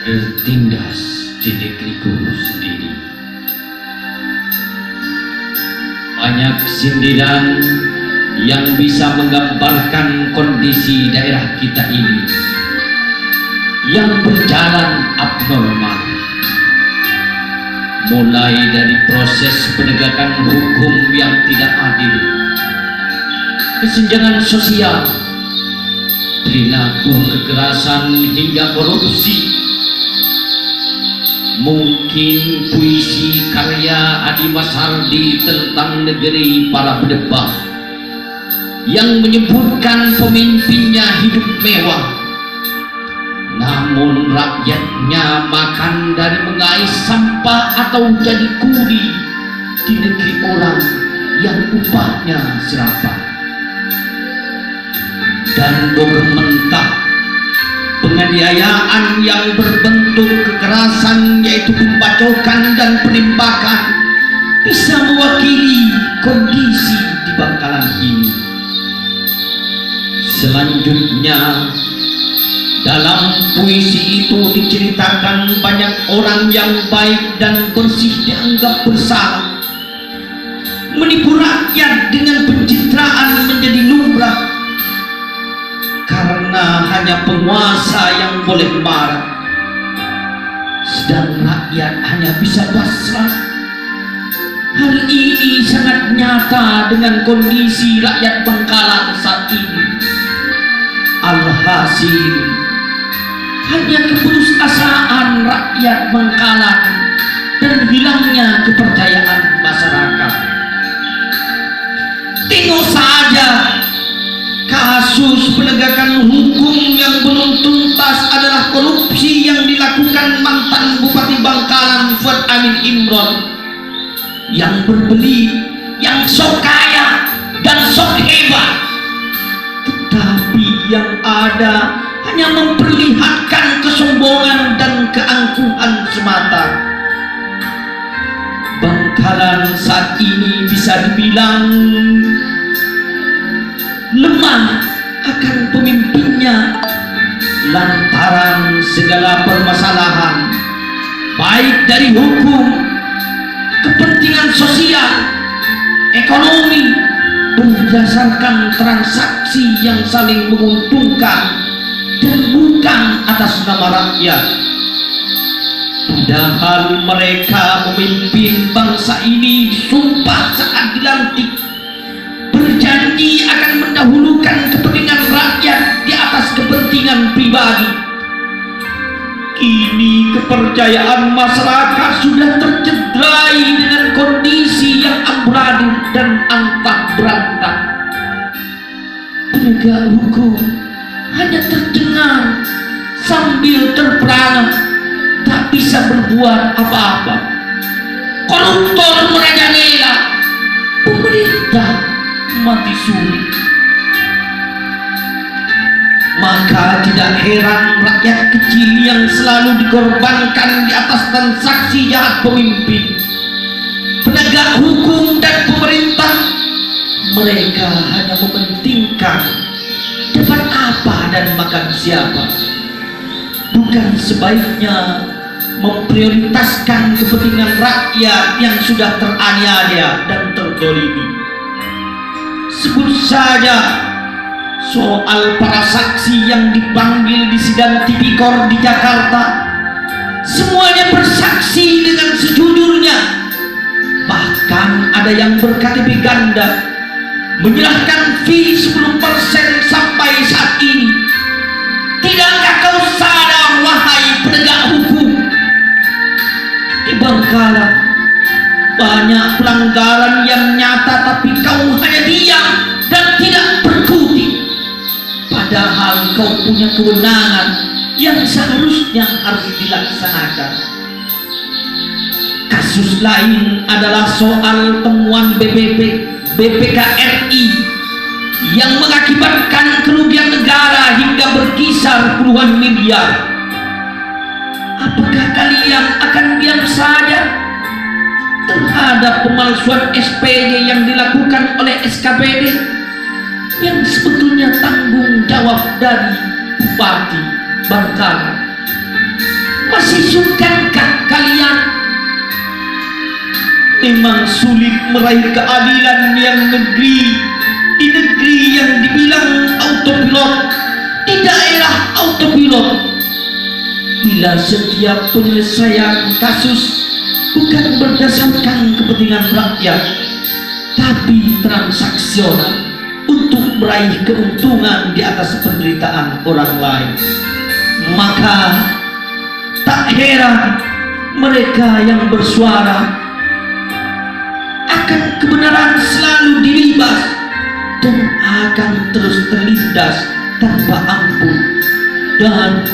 bertindas di negeriku sendiri. Banyak sindiran yang bisa menggambarkan kondisi daerah kita ini yang berjalan abnormal, mulai dari proses penegakan hukum yang tidak adil, kesenjangan sosial, perilaku kekerasan hingga korupsi. Mungkin puisi karya Adi Masardi tentang negeri para pedebah yang menyebutkan pemimpinnya hidup mewah, namun rakyatnya makan dari mengais sampah atau jadi kuli di negeri orang yang upahnya serapah. Dan boga mentah penganiayaan yang berbentuk kekerasan, yaitu pembacokan dan penembakan, bisa mewakili kondisi di Bangkalan ini. Selanjutnya, dalam puisi itu diceritakan banyak orang yang baik dan bersih dianggap bersalah, menipu rakyat dengan pencitraan menjadi lumrah, karena hanya penguasa yang boleh marah, sedang rakyat hanya bisa pasrah. Hal ini sangat nyata dengan kondisi rakyat Bangkalan saat ini. Alhasil, hanya keputusasaan rakyat Bangkalan dan hilangnya kepercayaan masyarakat. Tengok saja kasus penegakan hukum yang belum tuntas adalah korupsi yang dilakukan mantan Bupati Bangkalan Fuad Amin Imron, yang berbeli, yang sok kaya dan sok hebat, tetapi yang ada hanya memperlihatkan kesombongan dan keangkuhan semata. Bangkalan saat ini bisa dibilang lemah akan pemimpinnya lantaran segala permasalahan, baik dari hukum, kepentingan sosial, ekonomi, berdasarkan transaksi yang saling menguntungkan dan bukan atas nama rakyat. Padahal mereka memimpin bangsa ini disumpah saat dilantik, berjanji akan mendahulukan kepentingan rakyat di atas kepentingan pribadi. Kini kepercayaan masyarakat sudah tercederai dengan kondisi yang amburadul dan antah berantah. Penegak hukum hanya terdengar sambil terperangah, tak bisa berbuat apa-apa. Koruptor merajalela, pemerintah mati suri. Maka tidak heran rakyat kecil yang selalu dikorbankan di atas transaksi jahat pemimpin, penegak hukum dan pemerintah. Mereka hanya mementingkan dapat apa dan makan siapa, bukan sebaiknya memprioritaskan kepentingan rakyat yang sudah teraniaya dan terdolimi. Sebut saja soal para saksi yang dipanggil di sidang tipikor di Jakarta. Semuanya bersaksi dengan sejujurnya, bahkan ada yang ber-KTP ganda, menyerahkan fee 10% sampai saat ini. Tidakkah kau sadar, wahai penegak hukum? Di Bangkalan banyak pelanggaran yang nyata, tapi kau hanya diam dan tidak berkutik. Padahal kau punya kewenangan yang seharusnya harus dilaksanakan. Kasus lain adalah soal temuan BPK RI yang mengakibatkan kerugian negara hingga berkisar puluhan miliar. Apakah kalian akan diam saja terhadap pemalsuan SPG yang dilakukan oleh SKPD, yang sebetulnya tanggung jawab dari Bupati Bangkalan? Sungkankah kalian memang sulit meraih keadilan di negeri yang dibilang autopilot, di daerah autopilot, bila setiap penyelesaian kasus bukan berdasarkan kepentingan rakyat tapi transaksional untuk meraih keuntungan di atas penderitaan orang lain, maka tak heran mereka yang bersuara akan kebenaran selalu dilibas dan akan terus terlindas tanpa ampun, dan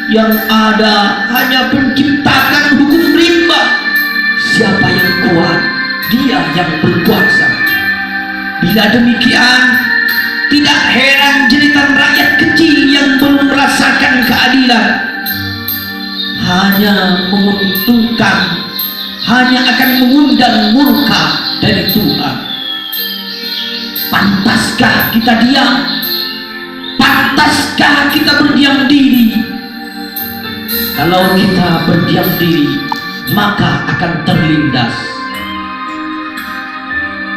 yang ada hanya penciptakan hukum rimba. Siapa yang kuat, dia yang berkuasa. Bila demikian, tidak heran jeritan rakyat kecil yang belum merasakan keadilan hanya menguntungkan, hanya akan mengundang murka dari Tuhan. Pantaskah kita diam? Pantaskah kita berdiam diri? Kalau kita berdiam diri, maka akan terlindas.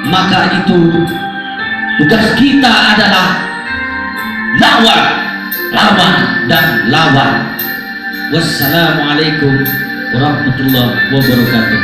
Maka itu tugas kita adalah lawan, lawan, dan lawan. Wassalamualaikum warahmatullahi wabarakatuh.